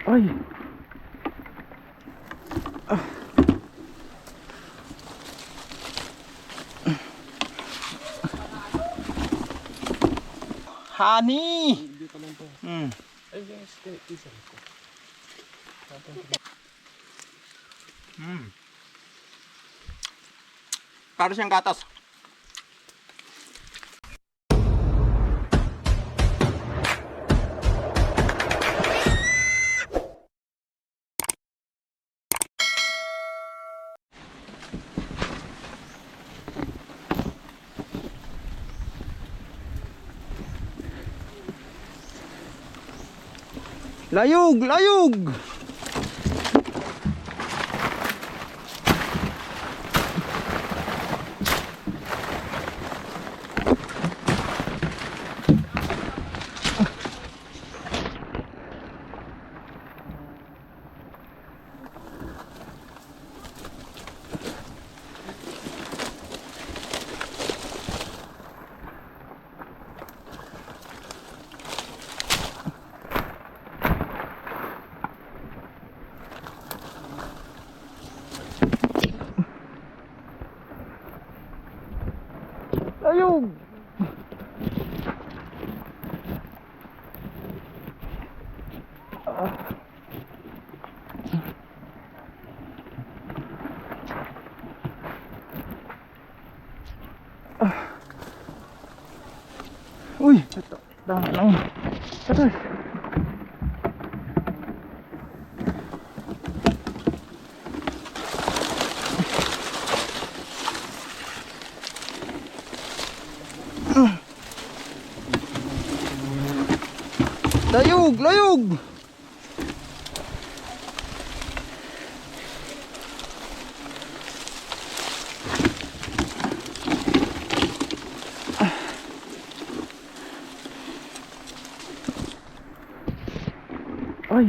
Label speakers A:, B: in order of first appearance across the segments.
A: Ay. Honey. Para siyang gatas. Layog, layog. Layog. Uy, ito. Dami lang. Atas. Layog, layog. Ay.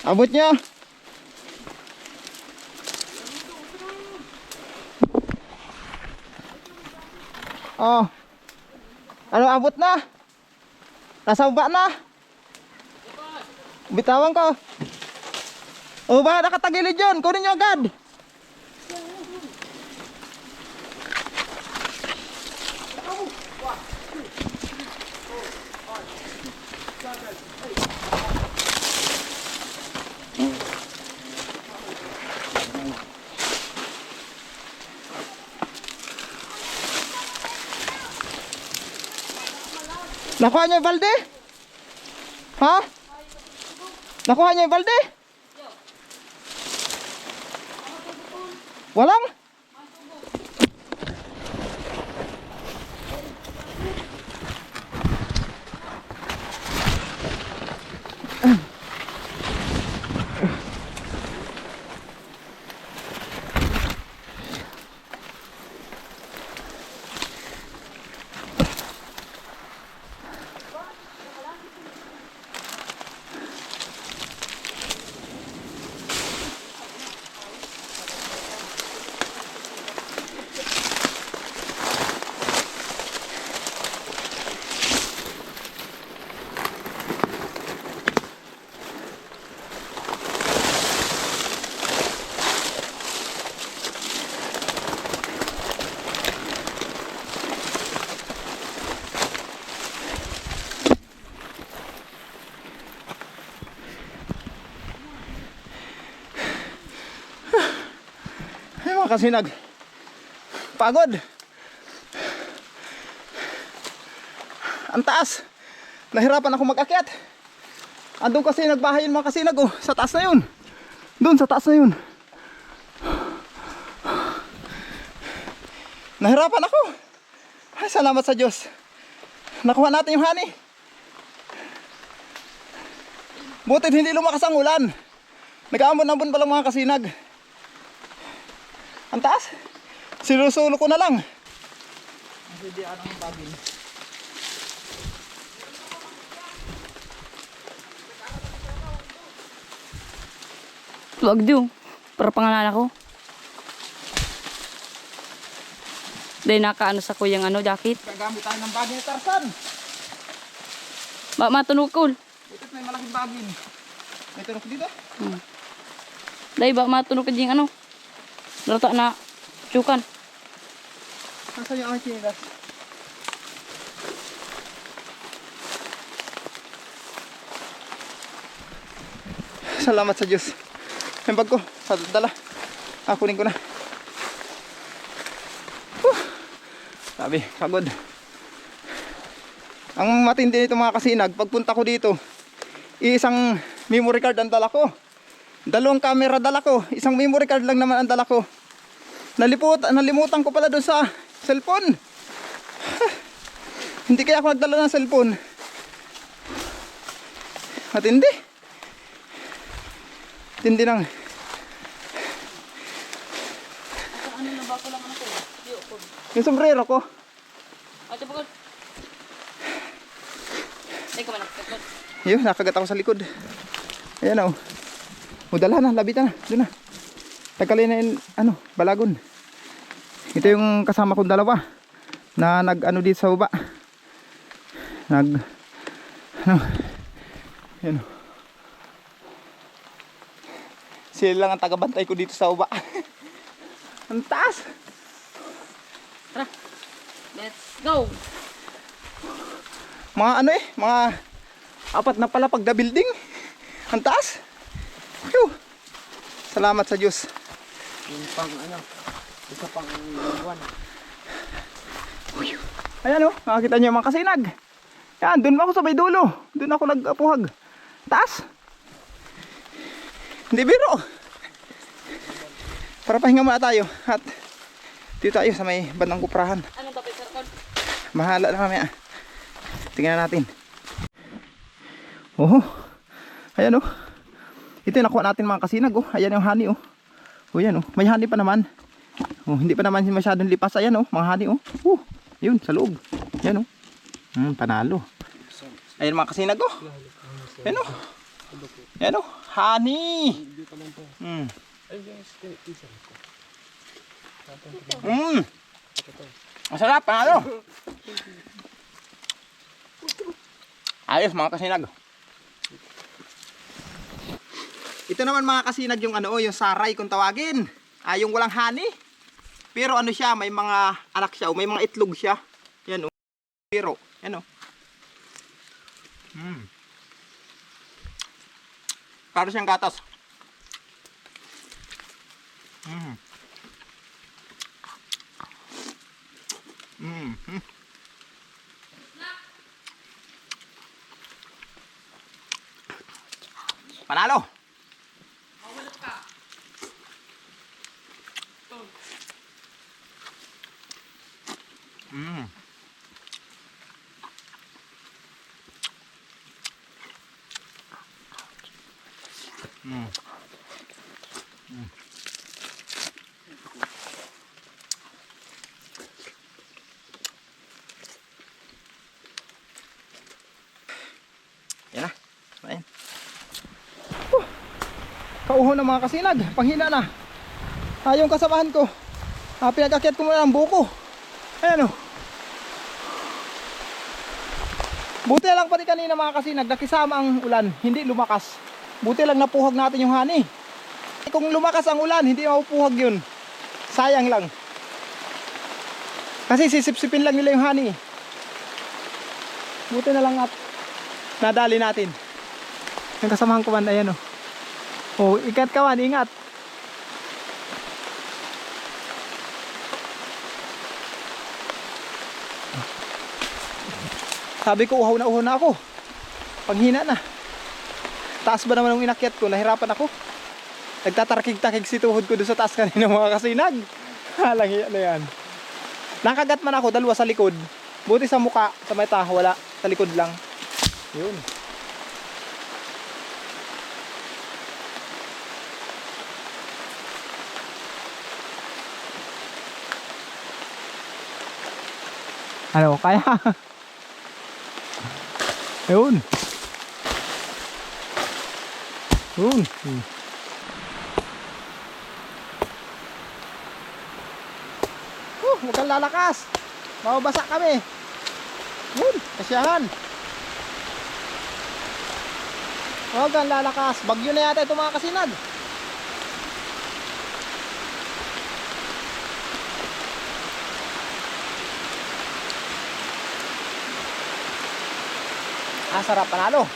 A: Abot niya. Oh. Ano, abot na? Nasa baba na? Bitawan ko. Oh, ba nakatagilid yun. Kunin niyo agad. Nakuha niyo yung balde? Ha? Nakuha niyo yung balde? Walang? kasinag. Pagod. Ang taas. Nahirapan ako mag-akyat. Andun kasi nagbahay yung mga kasinag oh. Sa taas na yun. Doon sa taas na yun. Nahirapan ako. Ay, salamat sa Diyos. Nakuha natin yung honey. Butit hindi lumakas ang ulan. Nag-aambon-ambon pa lang mga kasinag. Ang taas. Sinusulo ko na lang. Hindi anong bagin.
B: Wag do. Para pangalan ako. Dahil nakaano sa kuyang ano, jacket.
A: Gagamit tayo ng bagin ni Tarzan.
B: Matunog ko.
A: Ito may malaking bagin. May tunog dito.
B: Dahil matunog ka diyang ano. Lata na tsukan.
A: Nasaan yung aking chinilas? Salamat sa Diyos. Yung bag ko, sa dala. Kunin ko na. Sabi, pagod. Ang matindi nito mga kasinag, pagpunta ko dito, isang memory card ang dala ko. 2 camera dala ko, isang memory card lang naman ang dala ko. Nalimutan ko pala doon sa cellphone. Hindi kaya ako nagdala ng cellphone. Matindi. Tindi nang.
B: Ano na ba ko lang ano ko?
A: Yung sombrero ko.
B: Ate pagod. Teka man.
A: Yun, nakagat ako sa likod. Ayan o. Dala na, labitan na. Doon na. Tagalin na yung, balagon. Ito yung kasama kong dalawa. Na nag-ano dito sa baba. Ayan o. Sila lang ang tagabantay ko dito sa baba. Ang taas.
B: Tara. Let's go.
A: Mga mga 4 na pala pagda building. Ang taas. Whew. Salamat sa Diyos.
C: Yung pang isa pang buwan.
A: Ayan o, nakakita niyo yung mga kasinag. Yan, dun ako sa may dulo. Dun ako nag-apuhag. Taas. Hindi biro. Para pahinga muna tayo. At dito tayo sa may bandang kuprahan.
B: Anong topic, Sir Con?
A: Mahala na kami. Tingnan natin. Oh, ayan oh. Ito yung nakuha natin mga kasinag oh. Ayan yung honey oh. Oh yan oh. May honey pa naman. Oh, hindi pa naman masyadong lipas. Ayan oh, mga honey oh. Yun sa loob. Ayan oh. Panalo. Ayan mga kasinag oh. Ayan oh. Ayan oh. Honey. Masarap, panalo. Ayos mga kasinag. Ito naman mga kasinag yung yung saray kung tawagin. Yung walang honey. Pero siya, may mga anak siya, may mga itlog siya. Yan oh. Pero, yan oh. Para siyang gatas. Panalo. Yan na. Ayan. Kauho na mga kasinag. Panghina na. Yung kasamahan ko. Pinag-akyat ko muna ng buko. Ayan o. Buti lang pati kanina mga kasinag. Nakisama ang ulan. Hindi lumakas. Buti lang napuhag natin yung honey. Kung lumakas ang ulan, hindi mapupuhag yun. Sayang lang. Kasi sisip-sipin lang nila yung honey. Buti na lang at nadali natin. Yung kasamahan ko man, ayan o. Oh, ikat kawan, ingat. Sabi ko uhaw na ako. Panghina na. Taas ba naman ang inakyat ko? Nahirapan ako. Nagtatarkig-takig si tuhod ko doon sa taas kanina mga kasinag. Halang yan na yan. Nakagat man ako, dalawa sa likod. Buti sa muka, sa may taho, wala. Sa likod lang. Yun. Ano, kaya? Yun. Yun. Huwag kang lalakas. Mababasa kami. Yun, kasyahan. Huwag kang lalakas. Bagyo na yata ito mga kasinag. Sarap panalo.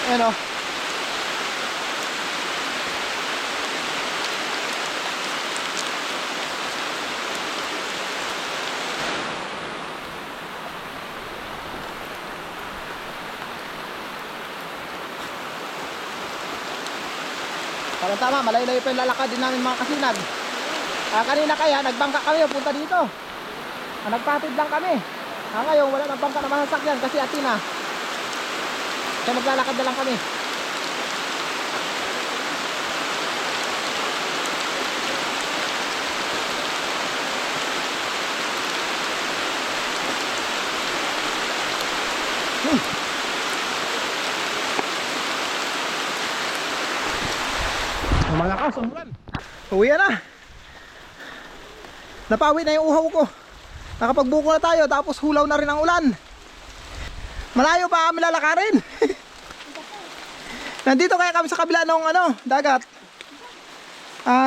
A: Ayan o. Tama, malayo-layo pa yung lalakad din namin mga kasinag. Kanina kaya nagbangka kami punta dito. Nagpatid lang kami. Ngayon wala nang bangka na masasakyan kasi atin na. Kaya maglalakad na lang kami. Malakas ang ulan. Uwi na. Napawi na yung uhaw ko. Nakapagbuko na tayo tapos hulaw na rin ang ulan. Malayo pa kami lalakarin. Nandito kaya kami sa kabila ng dagat.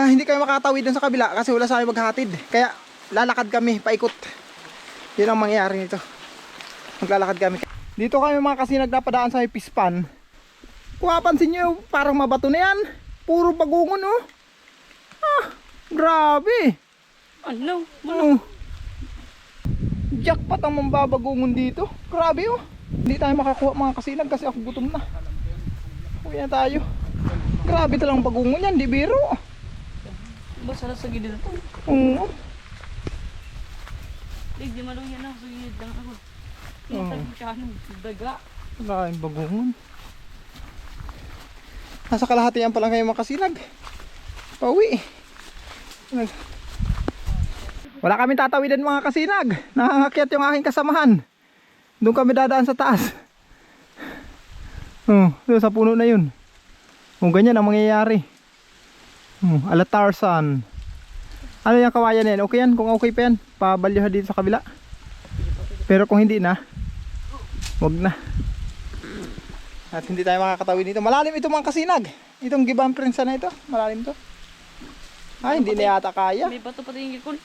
A: Hindi kami makatawid dun sa kabila kasi wala sa amin maghatid. Kaya lalakad kami paikot. Yun ang mangyayari nito. Maglalakad kami. Dito kami mga kasinag napadaan sa may pispan. Kung mapansin nyo parang mabato na yan. Puro bagungon oh. Grabe.
B: Ano?
A: Jackpot ang mambabagungon dito. Grabe oh. Hindi tayo makakuha mga kasinag kasi ako gutom na. Uwi na tayo. Grabe talang bagungon yan, di biro.
B: Ba sarap sa gilid ito?
A: Oo.
B: Di malong yan ako sa gilid lang ako. Tinatag siya daga.
A: Wala yung bagungon. Nasa kalahatian pa lang kayo mga kasinag. Pauwi. Wala kami tatawidan mga kasinag. Nangangakyat yung aking kasamahan. Doon kami dadaan sa taas. Doon sa puno na yun. Ganyan ang mangyayari. Ala Tarzan. Ano yung kawayan yan? Okay yan? Kung okay pa yan, pabalyohan dito sa kabila. Pero kung hindi na, wag na. At hindi tayo makakatawid dito. Malalim ito mga kasinag. Itong gibang prinsa na ito. Malalim to. Hindi na yata kaya.
B: May bato pati yung gikon.